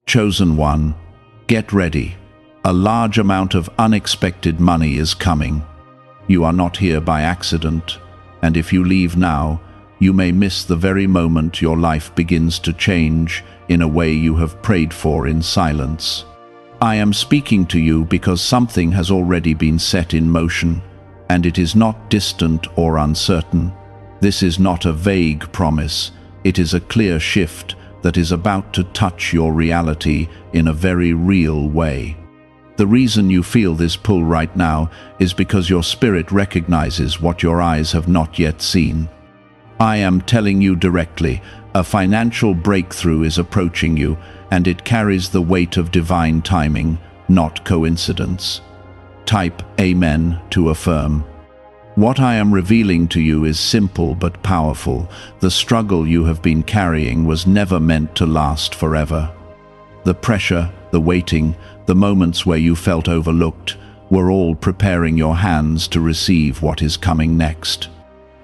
Chosen one, get ready. A large amount of unexpected money is coming. You are not here by accident, and if you leave now, you may miss the very moment your life begins to change in a way you have prayed for in silence. I am speaking to you because something has already been set in motion, and it is not distant or uncertain. This is not a vague promise, it is a clear shift that is about to touch your reality in a very real way. The reason you feel this pull right now is because your spirit recognizes what your eyes have not yet seen. I am telling you directly, a financial breakthrough is approaching you, and it carries the weight of divine timing, not coincidence. Type Amen to affirm. What I am revealing to you is simple but powerful. The struggle you have been carrying was never meant to last forever. The pressure, the waiting, the moments where you felt overlooked were all preparing your hands to receive what is coming next.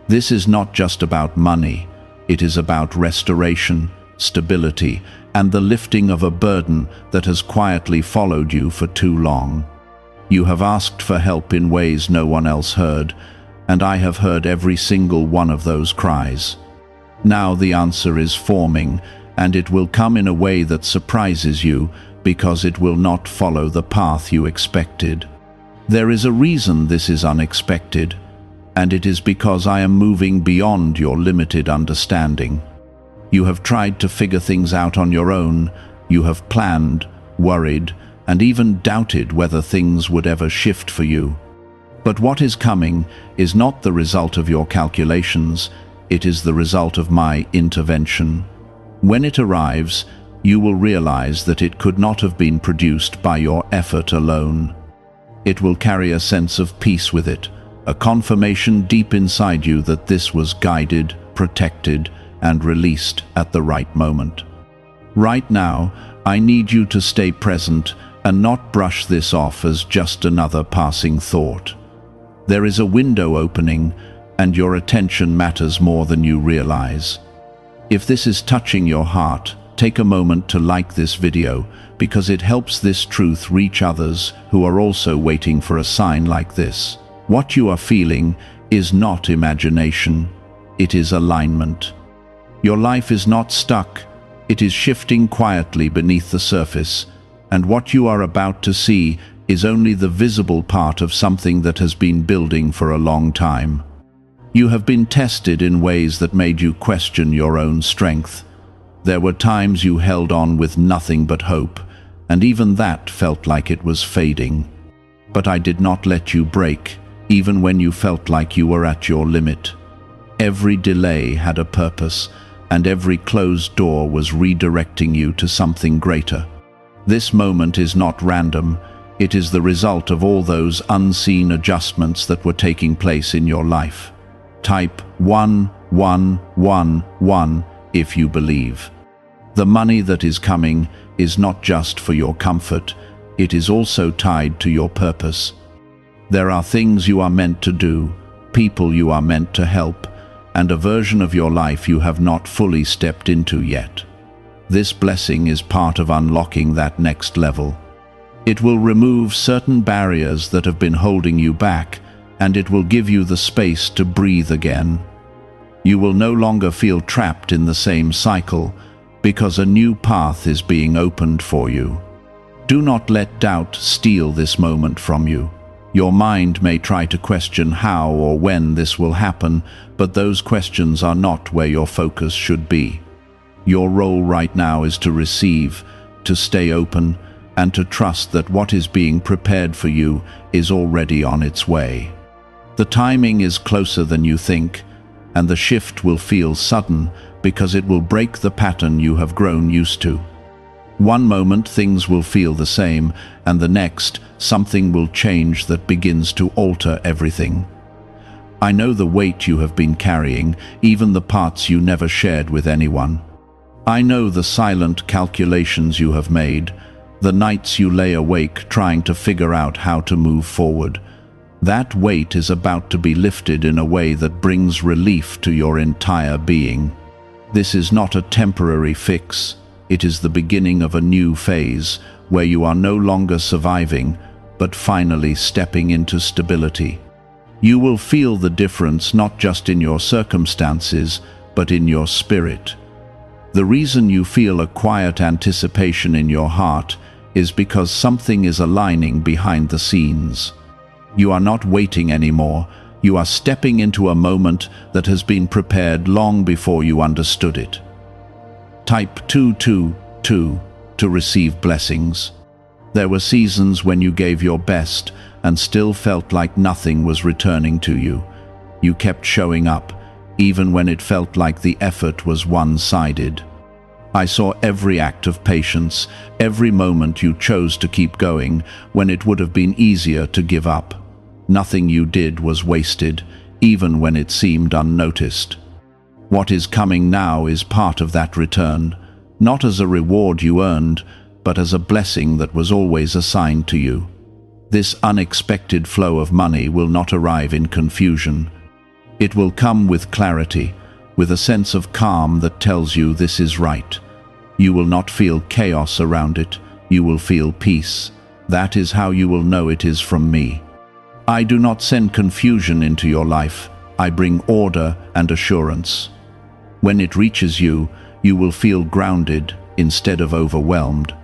This is not just about money, it is about restoration, stability, and the lifting of a burden that has quietly followed you for too long. You have asked for help in ways no one else heard, and I have heard every single one of those cries. Now the answer is forming, and it will come in a way that surprises you because it will not follow the path you expected. There is a reason this is unexpected, and it is because I am moving beyond your limited understanding. You have tried to figure things out on your own. You have planned, worried, and even doubted whether things would ever shift for you. But what is coming is not the result of your calculations, it is the result of my intervention. When it arrives, you will realize that it could not have been produced by your effort alone. It will carry a sense of peace with it, a confirmation deep inside you that this was guided, protected, and released at the right moment. Right now, I need you to stay present and not brush this off as just another passing thought. There is a window opening, and your attention matters more than you realize. If this is touching your heart, take a moment to like this video because it helps this truth reach others who are also waiting for a sign like this. What you are feeling is not imagination, it is alignment. Your life is not stuck, it is shifting quietly beneath the surface, and what you are about to see is only the visible part of something that has been building for a long time. You have been tested in ways that made you question your own strength. There were times you held on with nothing but hope, and even that felt like it was fading. But I did not let you break, even when you felt like you were at your limit. Every delay had a purpose, and every closed door was redirecting you to something greater. This moment is not random. It is the result of all those unseen adjustments that were taking place in your life. Type 1111 if you believe. The money that is coming is not just for your comfort, it is also tied to your purpose. There are things you are meant to do, people you are meant to help, and a version of your life you have not fully stepped into yet. This blessing is part of unlocking that next level. It will remove certain barriers that have been holding you back, and it will give you the space to breathe again. You will no longer feel trapped in the same cycle, because a new path is being opened for you. Do not let doubt steal this moment from you. Your mind may try to question how or when this will happen, but those questions are not where your focus should be. Your role right now is to receive, to stay open, and to trust that what is being prepared for you is already on its way. The timing is closer than you think, and the shift will feel sudden because it will break the pattern you have grown used to. One moment things will feel the same, and the next something will change that begins to alter everything. I know the weight you have been carrying, even the parts you never shared with anyone. I know the silent calculations you have made, the nights you lay awake trying to figure out how to move forward. That weight is about to be lifted in a way that brings relief to your entire being. This is not a temporary fix. It is the beginning of a new phase where you are no longer surviving, but finally stepping into stability. You will feel the difference not just in your circumstances, but in your spirit. The reason you feel a quiet anticipation in your heart is because something is aligning behind the scenes. You are not waiting anymore. You are stepping into a moment that has been prepared long before you understood it. Type 222 to receive blessings. There were seasons when you gave your best and still felt like nothing was returning to you. You kept showing up, even when it felt like the effort was one-sided. I saw every act of patience, every moment you chose to keep going when it would have been easier to give up. Nothing you did was wasted, even when it seemed unnoticed. What is coming now is part of that return, not as a reward you earned, but as a blessing that was always assigned to you. This unexpected flow of money will not arrive in confusion. It will come with clarity, with a sense of calm that tells you this is right. You will not feel chaos around it, you will feel peace. That is how you will know it is from me. I do not send confusion into your life, I bring order and assurance. When it reaches you, you will feel grounded instead of overwhelmed.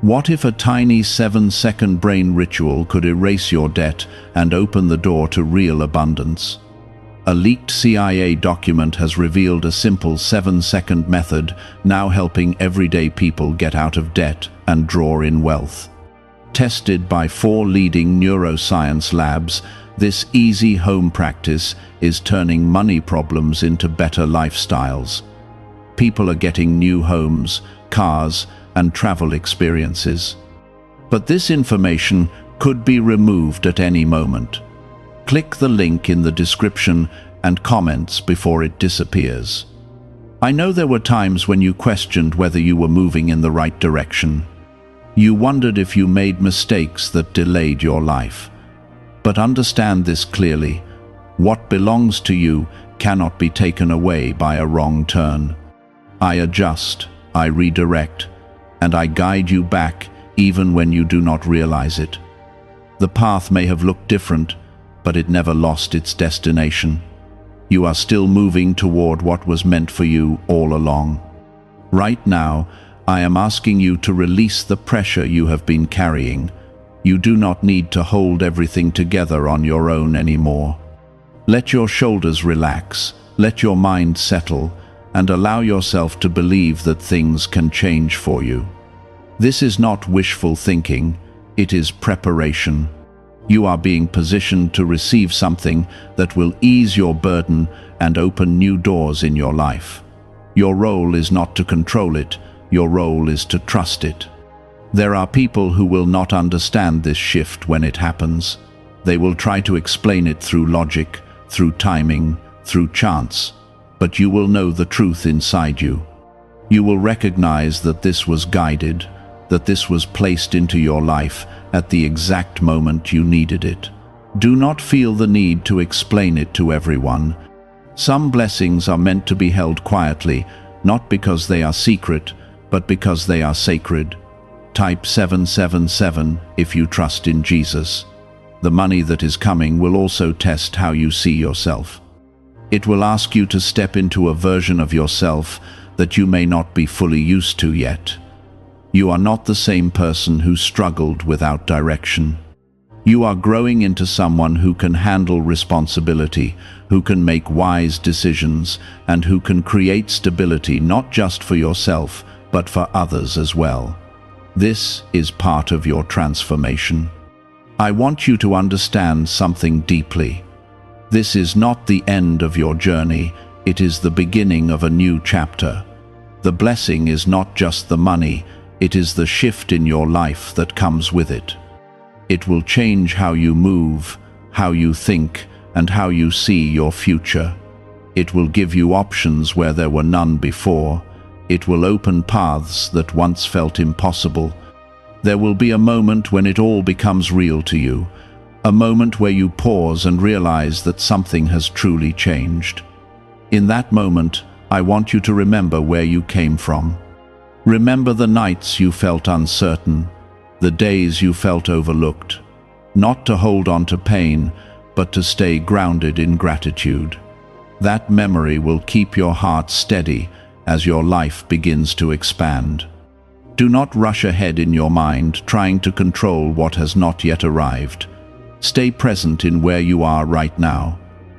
What if a tiny 7-second brain ritual could erase your debt and open the door to real abundance? A leaked CIA document has revealed a simple 7-second method now helping everyday people get out of debt and draw in wealth. Tested by 4 leading neuroscience labs, this easy home practice is turning money problems into better lifestyles. People are getting new homes, cars, and travel experiences. But this information could be removed at any moment. Click the link in the description and comments before it disappears. I know there were times when you questioned whether you were moving in the right direction. You wondered if you made mistakes that delayed your life. But understand this clearly: what belongs to you cannot be taken away by a wrong turn. I adjust, I redirect, and I guide you back even when you do not realize it. The path may have looked different, but it never lost its destination. You are still moving toward what was meant for you all along. Right now, I am asking you to release the pressure you have been carrying. You do not need to hold everything together on your own anymore. Let your shoulders relax, let your mind settle, and allow yourself to believe that things can change for you. This is not wishful thinking, it is preparation. You are being positioned to receive something that will ease your burden and open new doors in your life. Your role is not to control it, your role is to trust it. There are people who will not understand this shift when it happens. They will try to explain it through logic, through timing, through chance. But you will know the truth inside you. You will recognize that this was guided, that this was placed into your life at the exact moment you needed it. Do not feel the need to explain it to everyone. Some blessings are meant to be held quietly, not because they are secret, but because they are sacred. Type 777 if you trust in Jesus. The money that is coming will also test how you see yourself. It will ask you to step into a version of yourself that you may not be fully used to yet. You are not the same person who struggled without direction. You are growing into someone who can handle responsibility, who can make wise decisions, and who can create stability not just for yourself, but for others as well. This is part of your transformation. I want you to understand something deeply. This is not the end of your journey, it is the beginning of a new chapter. The blessing is not just the money, it is the shift in your life that comes with it. It will change how you move, how you think, and how you see your future. It will give you options where there were none before. It will open paths that once felt impossible. There will be a moment when it all becomes real to you, a moment where you pause and realize that something has truly changed. In that moment, I want you to remember where you came from. Remember the nights you felt uncertain, the days you felt overlooked. Not to hold on to pain, but to stay grounded in gratitude. That memory will keep your heart steady as your life begins to expand. Do not rush ahead in your mind, trying to control what has not yet arrived. Stay present in where you are right now.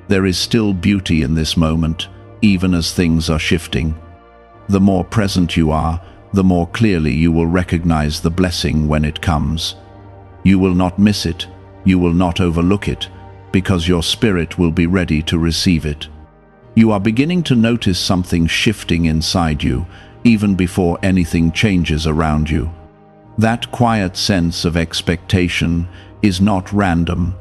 There is still beauty in this moment, even as things are shifting. The more present you are, the more clearly you will recognize the blessing when it comes. You will not miss it, you will not overlook it, because your spirit will be ready to receive it. You are beginning to notice something shifting inside you, even before anything changes around you. That quiet sense of expectation is not random.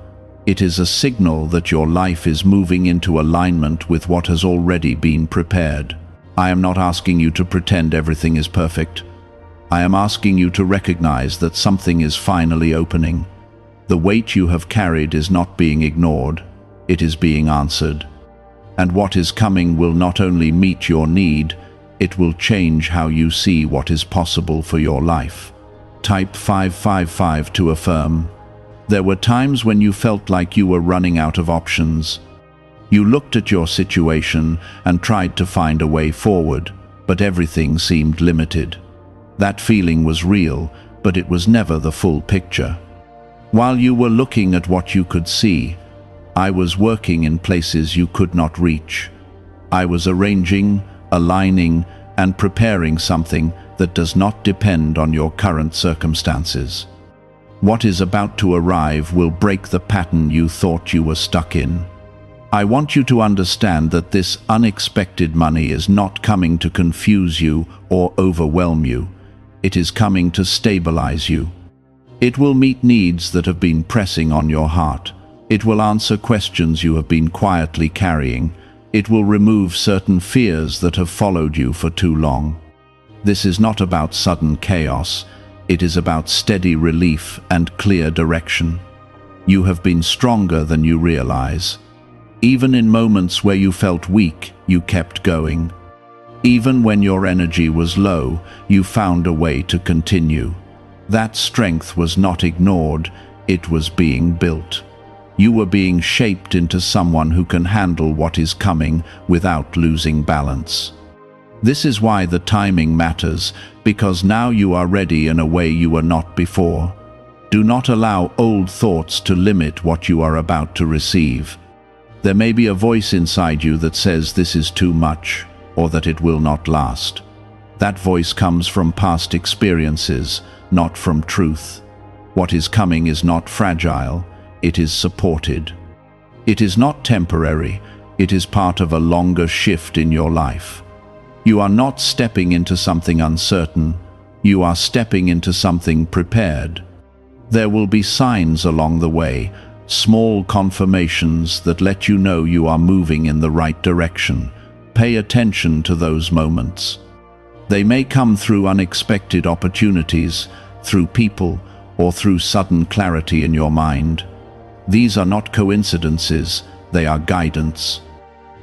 It is a signal that your life is moving into alignment with what has already been prepared. I am not asking you to pretend everything is perfect. I am asking you to recognize that something is finally opening. The weight you have carried is not being ignored, it is being answered. And what is coming will not only meet your need, it will change how you see what is possible for your life. Type 555 to affirm. There were times when you felt like you were running out of options. You looked at your situation and tried to find a way forward, but everything seemed limited. That feeling was real, but it was never the full picture. While you were looking at what you could see, I was working in places you could not reach. I was arranging, aligning, and preparing something that does not depend on your current circumstances. What is about to arrive will break the pattern you thought you were stuck in. I want you to understand that this unexpected money is not coming to confuse you or overwhelm you. It is coming to stabilize you. It will meet needs that have been pressing on your heart. It will answer questions you have been quietly carrying. It will remove certain fears that have followed you for too long. This is not about sudden chaos. It is about steady relief and clear direction. You have been stronger than you realize. Even in moments where you felt weak, you kept going. Even when your energy was low, you found a way to continue. That strength was not ignored, it was being built. You were being shaped into someone who can handle what is coming without losing balance. This is why the timing matters, because now you are ready in a way you were not before. Do not allow old thoughts to limit what you are about to receive. There may be a voice inside you that says this is too much, or that it will not last. That voice comes from past experiences, not from truth. What is coming is not fragile, it is supported. It is not temporary, it is part of a longer shift in your life. You are not stepping into something uncertain, you are stepping into something prepared. There will be signs along the way, small confirmations that let you know you are moving in the right direction. Pay attention to those moments. They may come through unexpected opportunities, through people, or through sudden clarity in your mind. These are not coincidences, they are guidance.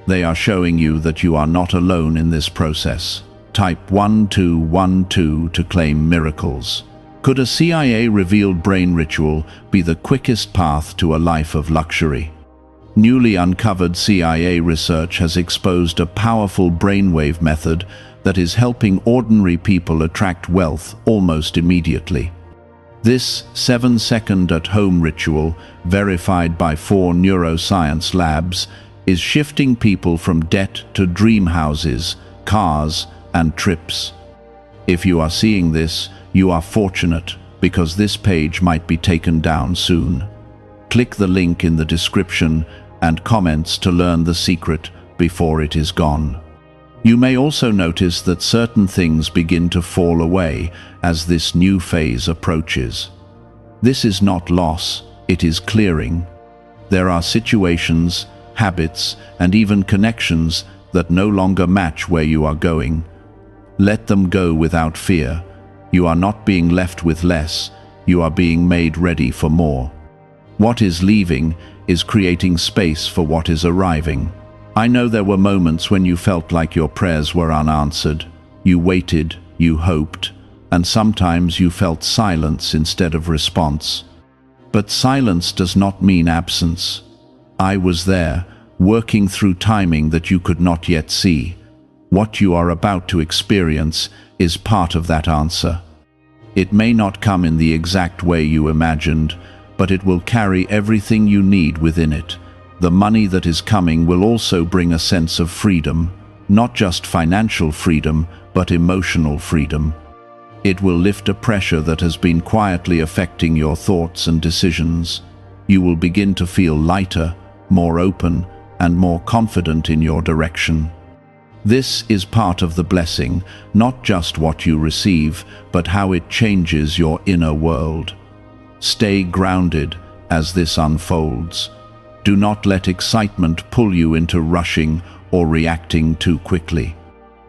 They are showing you that you are not alone in this process. Type 1212 to claim miracles. Could a CIA-revealed brain ritual be the quickest path to a life of luxury? Newly uncovered CIA research has exposed a powerful brainwave method that is helping ordinary people attract wealth almost immediately. This 7-second at-home ritual, verified by 4 neuroscience labs, is shifting people from debt to dream houses, cars, and trips. If you are seeing this, you are fortunate, because this page might be taken down soon. Click the link in the description and comments to learn the secret before it is gone. You may also notice that certain things begin to fall away as this new phase approaches. This is not loss, it is clearing. There are situations, habits, and even connections that no longer match where you are going. Let them go without fear. You are not being left with less, you are being made ready for more. What is leaving is creating space for what is arriving. I know there were moments when you felt like your prayers were unanswered. You waited, you hoped, and sometimes you felt silence instead of response. But silence does not mean absence. I was there, working through timing that you could not yet see. What you are about to experience is part of that answer. It may not come in the exact way you imagined, but it will carry everything you need within it. The money that is coming will also bring a sense of freedom, not just financial freedom, but emotional freedom. It will lift a pressure that has been quietly affecting your thoughts and decisions. You will begin to feel lighter, more open, and more confident in your direction. This is part of the blessing, not just what you receive, but how it changes your inner world. Stay grounded as this unfolds. Do not let excitement pull you into rushing or reacting too quickly.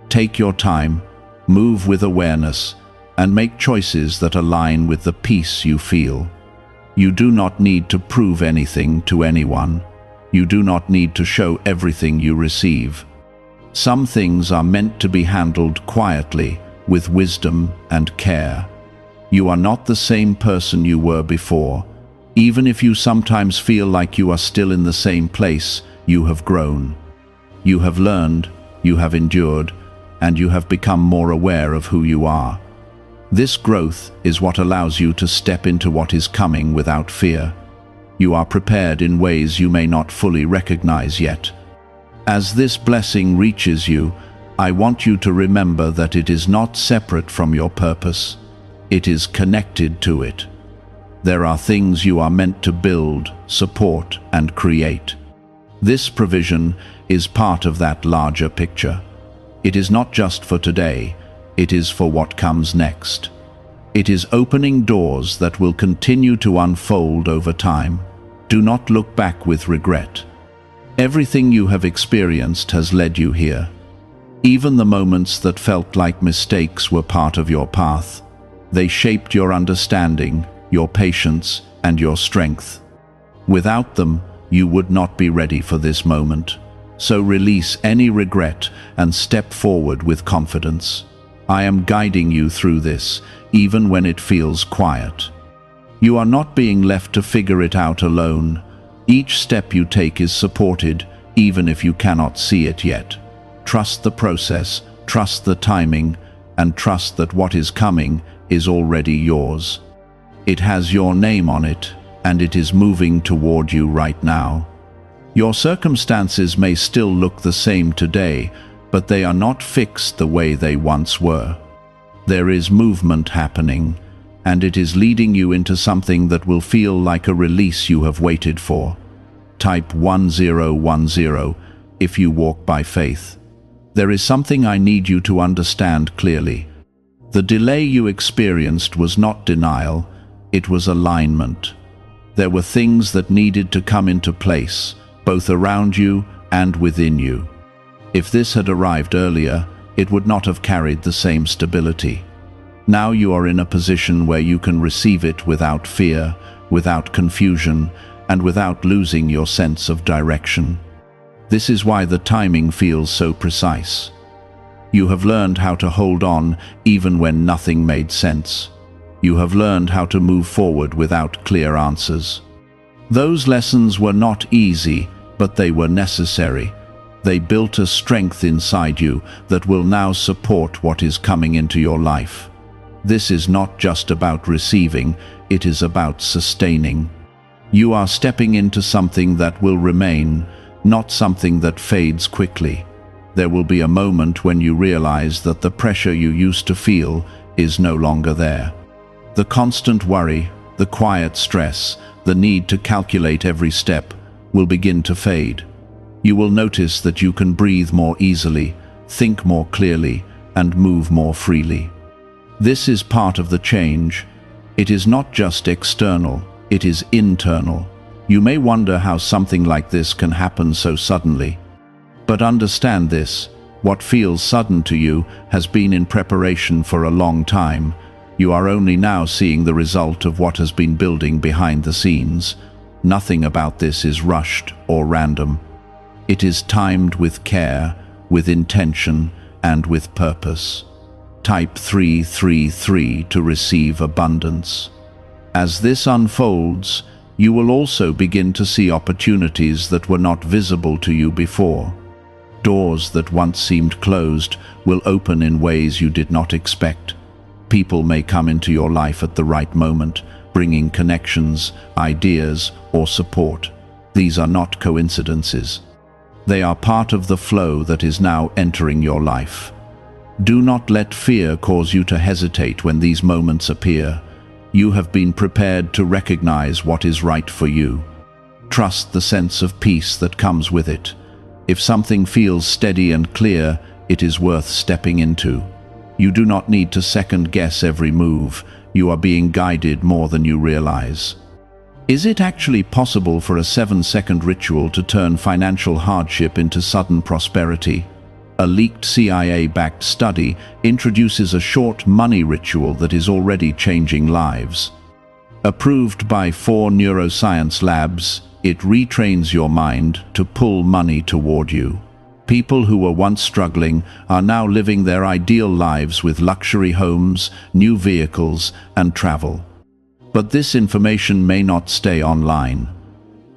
Take your time, move with awareness, and make choices that align with the peace you feel. You do not need to prove anything to anyone. You do not need to show everything you receive. Some things are meant to be handled quietly, with wisdom and care. You are not the same person you were before. Even if you sometimes feel like you are still in the same place, you have grown. You have learned, you have endured, and you have become more aware of who you are. This growth is what allows you to step into what is coming without fear. You are prepared in ways you may not fully recognize yet. As this blessing reaches you, I want you to remember that it is not separate from your purpose. It is connected to it. There are things you are meant to build, support, and create. This provision is part of that larger picture. It is not just for today, it is for what comes next. It is opening doors that will continue to unfold over time. Do not look back with regret. Everything you have experienced has led you here. Even the moments that felt like mistakes were part of your path. They shaped your understanding, your patience, and your strength. Without them, you would not be ready for this moment. So release any regret and step forward with confidence. I am guiding you through this, even when it feels quiet. You are not being left to figure it out alone. Each step you take is supported, even if you cannot see it yet. Trust the process, trust the timing, and trust that what is coming is already yours. It has your name on it, and it is moving toward you right now. Your circumstances may still look the same today, but they are not fixed the way they once were. There is movement happening, and it is leading you into something that will feel like a release you have waited for. Type 1010 if you walk by faith. There is something I need you to understand clearly. The delay you experienced was not denial, it was alignment. There were things that needed to come into place, both around you and within you. If this had arrived earlier, it would not have carried the same stability. Now you are in a position where you can receive it without fear, without confusion, and without losing your sense of direction. This is why the timing feels so precise. You have learned how to hold on even when nothing made sense. You have learned how to move forward without clear answers. Those lessons were not easy, but they were necessary. They built a strength inside you that will now support what is coming into your life. This is not just about receiving, it is about sustaining. You are stepping into something that will remain, not something that fades quickly. There will be a moment when you realize that the pressure you used to feel is no longer there. The constant worry, the quiet stress, the need to calculate every step will begin to fade. You will notice that you can breathe more easily, think more clearly, and move more freely. This is part of the change. It is not just external, it is internal. You may wonder how something like this can happen so suddenly. But understand this, what feels sudden to you has been in preparation for a long time. You are only now seeing the result of what has been building behind the scenes. Nothing about this is rushed or random. It is timed with care, with intention, and with purpose. Type 333 to receive abundance. As this unfolds, you will also begin to see opportunities that were not visible to you before. Doors that once seemed closed will open in ways you did not expect. People may come into your life at the right moment, bringing connections, ideas, or support. These are not coincidences. They are part of the flow that is now entering your life. Do not let fear cause you to hesitate when these moments appear. You have been prepared to recognize what is right for you. Trust the sense of peace that comes with it. If something feels steady and clear, it is worth stepping into. You do not need to second-guess every move. You are being guided more than you realize. Is it actually possible for a 7-second ritual to turn financial hardship into sudden prosperity? A leaked CIA-backed study introduces a short money ritual that is already changing lives. Approved by 4 neuroscience labs, it retrains your mind to pull money toward you. People who were once struggling are now living their ideal lives with luxury homes, new vehicles, and travel. But this information may not stay online.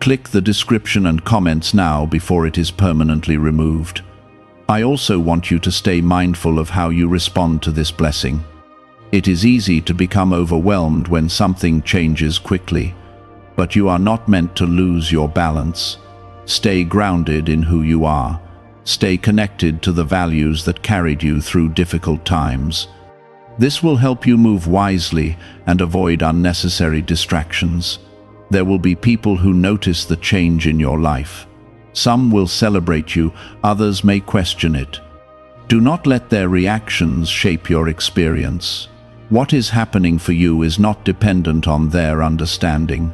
Click the description and comments now before it is permanently removed. I also want you to stay mindful of how you respond to this blessing. It is easy to become overwhelmed when something changes quickly, but you are not meant to lose your balance. Stay grounded in who you are. Stay connected to the values that carried you through difficult times. This will help you move wisely and avoid unnecessary distractions. There will be people who notice the change in your life. Some will celebrate you, others may question it. Do not let their reactions shape your experience. What is happening for you is not dependent on their understanding.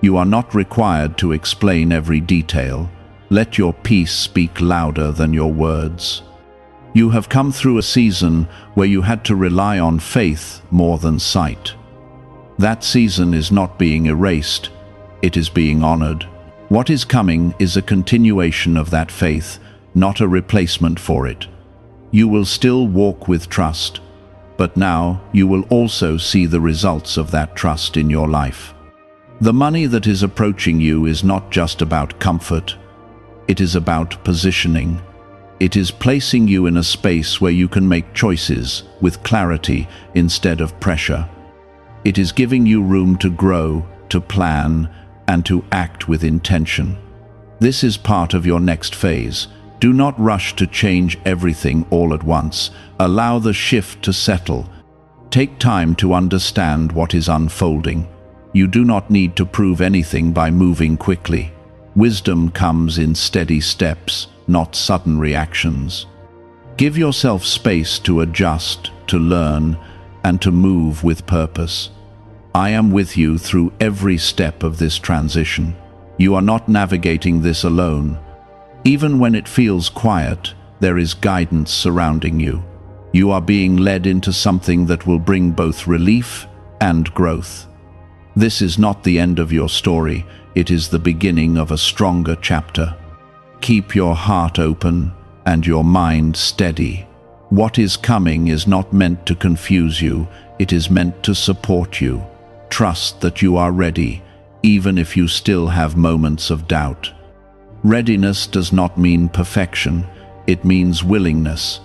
You are not required to explain every detail. Let your peace speak louder than your words. You have come through a season where you had to rely on faith more than sight. That season is not being erased, it is being honored. What is coming is a continuation of that faith, not a replacement for it. You will still walk with trust, but now you will also see the results of that trust in your life. The money that is approaching you is not just about comfort. It is about positioning. It is placing you in a space where you can make choices with clarity instead of pressure. It is giving you room to grow, to plan, and to act with intention. This is part of your next phase. Do not rush to change everything all at once. Allow the shift to settle. Take time to understand what is unfolding. You do not need to prove anything by moving quickly. Wisdom comes in steady steps, not sudden reactions. Give yourself space to adjust, to learn, and to move with purpose. I am with you through every step of this transition. You are not navigating this alone. Even when it feels quiet, there is guidance surrounding you. You are being led into something that will bring both relief and growth. This is not the end of your story, it is the beginning of a stronger chapter. Keep your heart open and your mind steady. What is coming is not meant to confuse you, it is meant to support you. Trust that you are ready, even if you still have moments of doubt. Readiness does not mean perfection, it means willingness.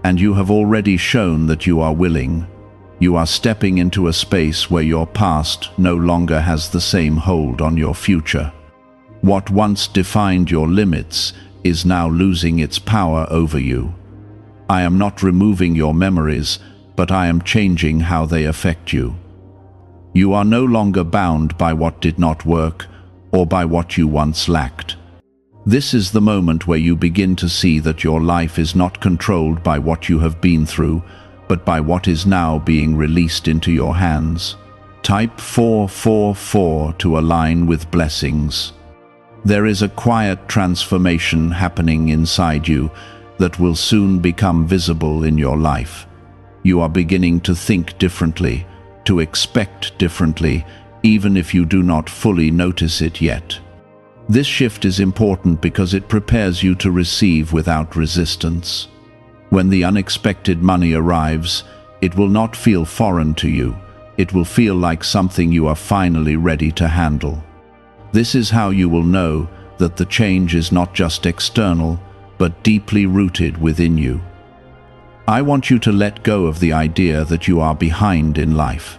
And you have already shown that you are willing. You are stepping into a space where your past no longer has the same hold on your future. What once defined your limits is now losing its power over you. I am not removing your memories, but I am changing how they affect you. You are no longer bound by what did not work or by what you once lacked. This is the moment where you begin to see that your life is not controlled by what you have been through, but by what is now being released into your hands. Type 444 to align with blessings. There is a quiet transformation happening inside you that will soon become visible in your life. You are beginning to think differently, to expect differently, even if you do not fully notice it yet. This shift is important because it prepares you to receive without resistance. When the unexpected money arrives, It will not feel foreign to you. It will feel like something you are finally ready to handle. This is how you will know that the change is not just external, but deeply rooted within you. I want you to let go of the idea that you are behind in life.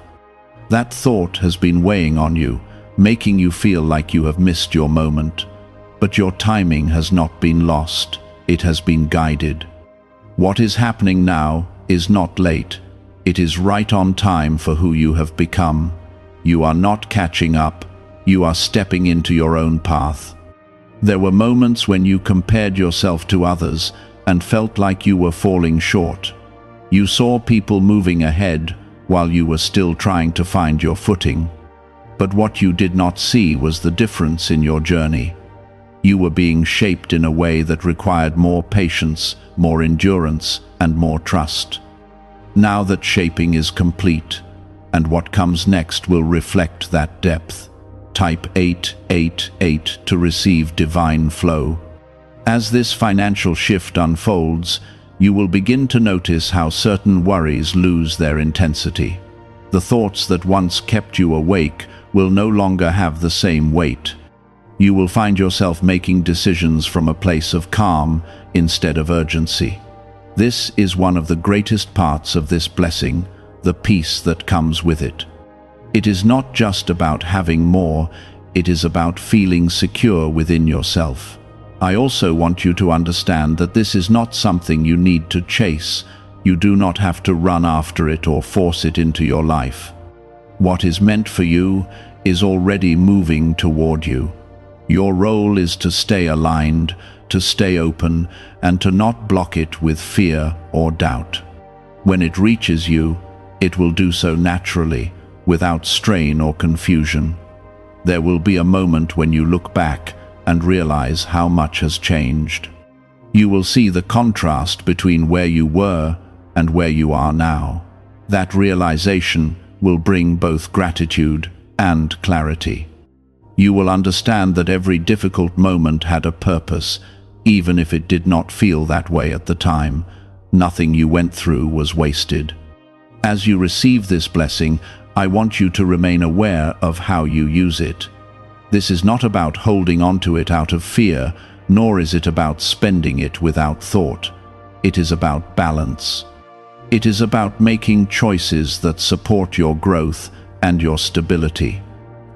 That thought has been weighing on you, making you feel like you have missed your moment. But your timing has not been lost, it has been guided. What is happening now is not late. It is right on time for who you have become. You are not catching up, you are stepping into your own path. There were moments when you compared yourself to others and felt like you were falling short. You saw people moving ahead while you were still trying to find your footing. But what you did not see was the difference in your journey. You were being shaped in a way that required more patience, more endurance, and more trust. Now that shaping is complete, and what comes next will reflect that depth. Type 888 to receive divine flow. As this financial shift unfolds, you will begin to notice how certain worries lose their intensity. The thoughts that once kept you awake will no longer have the same weight. You will find yourself making decisions from a place of calm instead of urgency. This is one of the greatest parts of this blessing, the peace that comes with it. It is not just about having more, it is about feeling secure within yourself. I also want you to understand that this is not something you need to chase. You do not have to run after it or force it into your life. What is meant for you is already moving toward you. Your role is to stay aligned, to stay open, and to not block it with fear or doubt. When it reaches you, it will do so naturally, without strain or confusion. There will be a moment when you look back and realize how much has changed. You will see the contrast between where you were and where you are now. That realization will bring both gratitude and clarity. You will understand that every difficult moment had a purpose, even if it did not feel that way at the time. Nothing you went through was wasted. As you receive this blessing, I want you to remain aware of how you use it. This is not about holding on to it out of fear, nor is it about spending it without thought. It is about balance. It is about making choices that support your growth and your stability.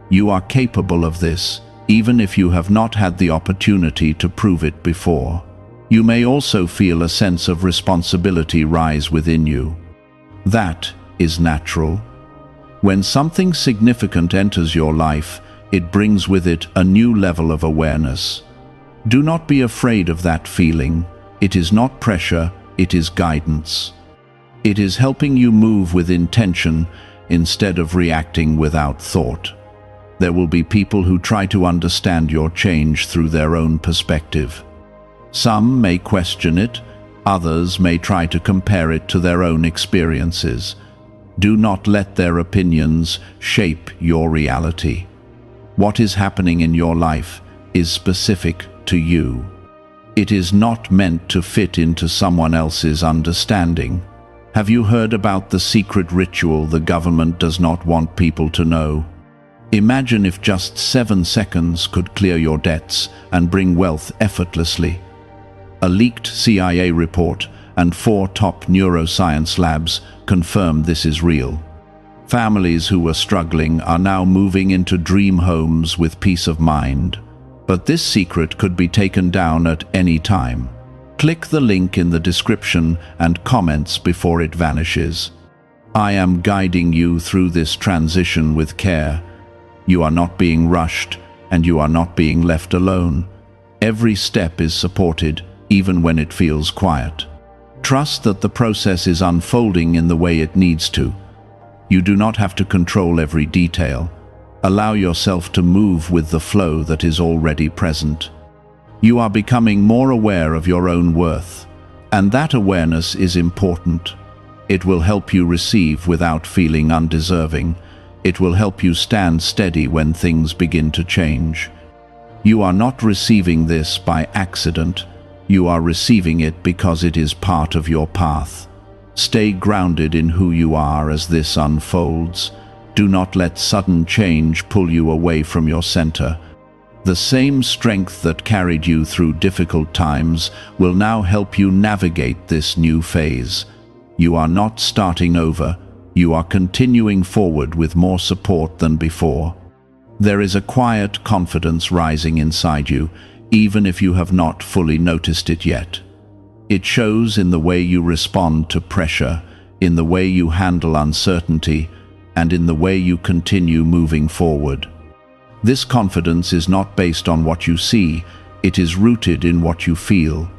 You are capable of this, even if you have not had the opportunity to prove it before. You may also feel a sense of responsibility rise within you. That is natural. When something significant enters your life, it brings with it a new level of awareness. Do not be afraid of that feeling. It is not pressure, it is guidance. It is helping you move with intention instead of reacting without thought. There will be people who try to understand your change through their own perspective. Some may question it, others may try to compare it to their own experiences. Do not let their opinions shape your reality. What is happening in your life is specific to you. It is not meant to fit into someone else's understanding. Have you heard about the secret ritual the government does not want people to know? Imagine if just 7 seconds could clear your debts and bring wealth effortlessly. A leaked CIA report and 4 top neuroscience labs confirm this is real. Families who were struggling are now moving into dream homes with peace of mind. But this secret could be taken down at any time. Click the link in the description and comments before it vanishes. I am guiding you through this transition with care. You are not being rushed, and you are not being left alone. Every step is supported, even when it feels quiet. Trust that the process is unfolding in the way it needs to. You do not have to control every detail. Allow yourself to move with the flow that is already present. You are becoming more aware of your own worth, and that awareness is important. It will help you receive without feeling undeserving. It will help you stand steady when things begin to change. You are not receiving this by accident. You are receiving it because it is part of your path. Stay grounded in who you are as this unfolds. Do not let sudden change pull you away from your center. The same strength that carried you through difficult times will now help you navigate this new phase. You are not starting over, you are continuing forward with more support than before. There is a quiet confidence rising inside you, even if you have not fully noticed it yet. It shows in the way you respond to pressure, in the way you handle uncertainty, and in the way you continue moving forward. This confidence is not based on what you see, it is rooted in what you feel.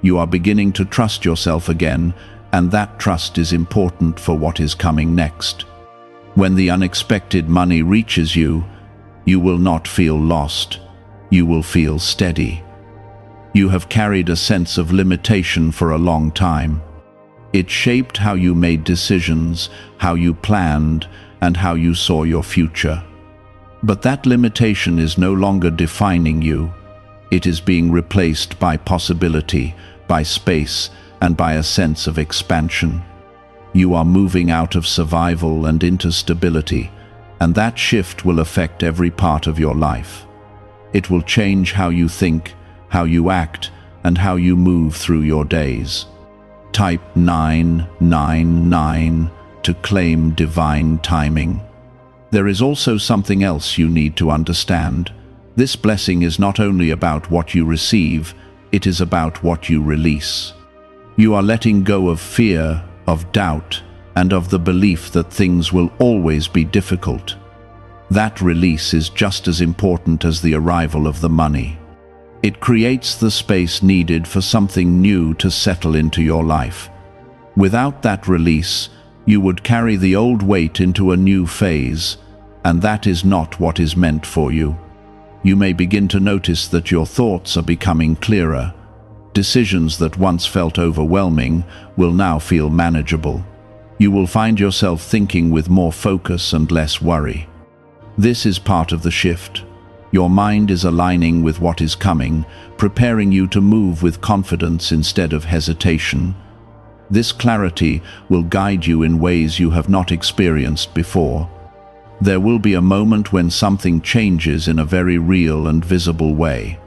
You are beginning to trust yourself again, and that trust is important for what is coming next. When the unexpected money reaches you, you will not feel lost, you will feel steady. You have carried a sense of limitation for a long time. It shaped how you made decisions, how you planned, and how you saw your future. But that limitation is no longer defining you. It is being replaced by possibility, by space, and by a sense of expansion. You are moving out of survival and into stability, and that shift will affect every part of your life. It will change how you think, how you act, and how you move through your days. Type 999 to claim divine timing. There is also something else you need to understand. This blessing is not only about what you receive, it is about what you release. You are letting go of fear, of doubt, and of the belief that things will always be difficult. That release is just as important as the arrival of the money. It creates the space needed for something new to settle into your life. Without that release, you would carry the old weight into a new phase, and that is not what is meant for you. You may begin to notice that your thoughts are becoming clearer. Decisions that once felt overwhelming will now feel manageable. You will find yourself thinking with more focus and less worry. This is part of the shift. Your mind is aligning with what is coming, preparing you to move with confidence instead of hesitation. This clarity will guide you in ways you have not experienced before. There will be a moment when something changes in a very real and visible way.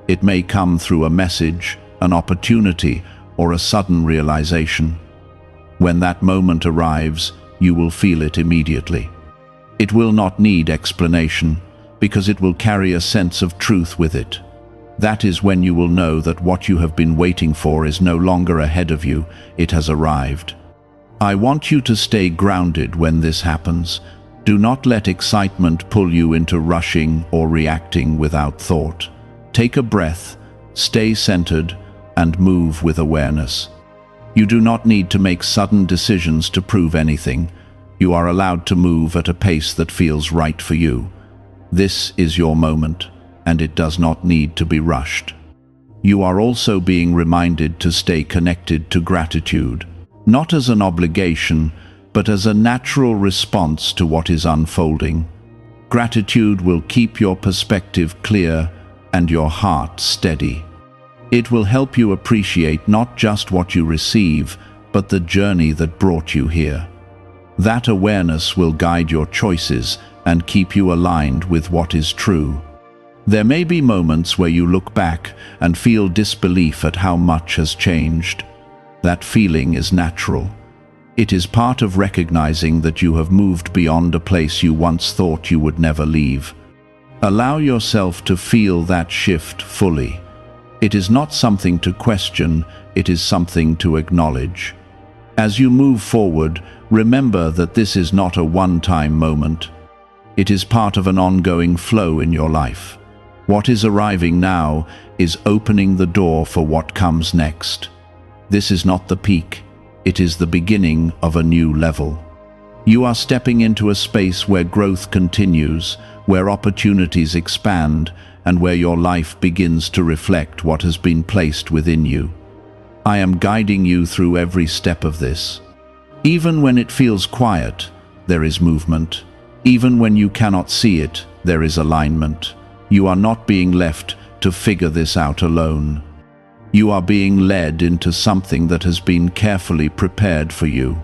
It may come through a message, an opportunity, or a sudden realization. When that moment arrives, you will feel it immediately. It will not need explanation, because it will carry a sense of truth with it. That is when you will know that what you have been waiting for is no longer ahead of you, it has arrived. I want you to stay grounded when this happens. Do not let excitement pull you into rushing or reacting without thought. Take a breath, stay centered, and move with awareness. You do not need to make sudden decisions to prove anything. You are allowed to move at a pace that feels right for you. This is your moment, and it does not need to be rushed. You are also being reminded to stay connected to gratitude, not as an obligation, but as a natural response to what is unfolding. Gratitude will keep your perspective clear and your heart steady. It will help you appreciate not just what you receive, but the journey that brought you here. That awareness will guide your choices and keep you aligned with what is true. There may be moments where you look back and feel disbelief at how much has changed. That feeling is natural. It is part of recognizing that you have moved beyond a place you once thought you would never leave. Allow yourself to feel that shift fully. It is not something to question, it is something to acknowledge. As you move forward, remember that this is not a one-time moment. It is part of an ongoing flow in your life. What is arriving now is opening the door for what comes next. This is not the peak, it is the beginning of a new level. You are stepping into a space where growth continues, where opportunities expand, and where your life begins to reflect what has been placed within you. I am guiding you through every step of this. Even when it feels quiet, there is movement. Even when you cannot see it, there is alignment. You are not being left to figure this out alone. You are being led into something that has been carefully prepared for you.